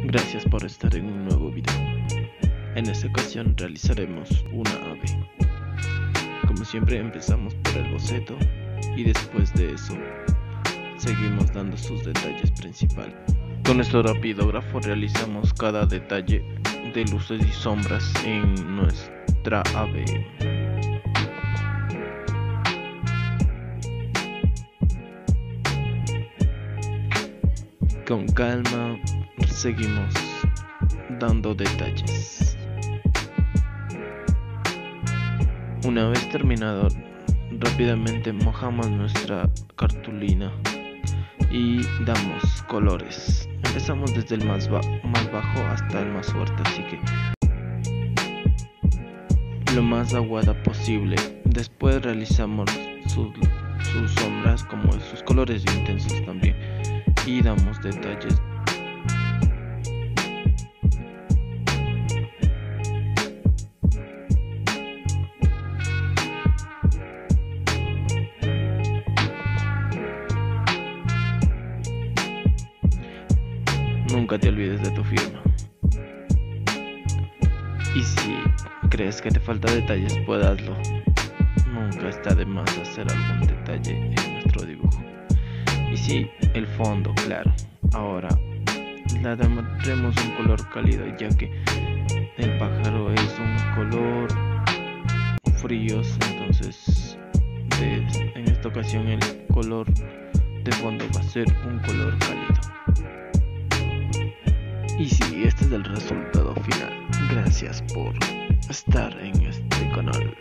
Gracias por estar en un nuevo video. En esta ocasión realizaremos una ave. Como siempre empezamos por el boceto y después de eso seguimos dando sus detalles principales. Con nuestro rapidógrafo realizamos cada detalle de luces y sombras en nuestra ave. Con calma seguimos dando detalles. Una vez terminado, rápidamente mojamos nuestra cartulina y damos colores. Empezamos desde el más bajo hasta el más fuerte, así que lo más aguada posible. Después realizamos sus sombras como sus colores intensos también y damos detalles. Nunca te olvides de tu firma. Y si crees que te falta detalles, pues hazlo. Nunca está de más hacer algún detalle en nuestro dibujo. Y sí, el fondo, claro. Ahora le daremos un color cálido, ya que el pájaro es un color frío. Entonces en esta ocasión el color de fondo va a ser un color cálido. Y sí, este es el resultado final. Gracias por estar en este canal.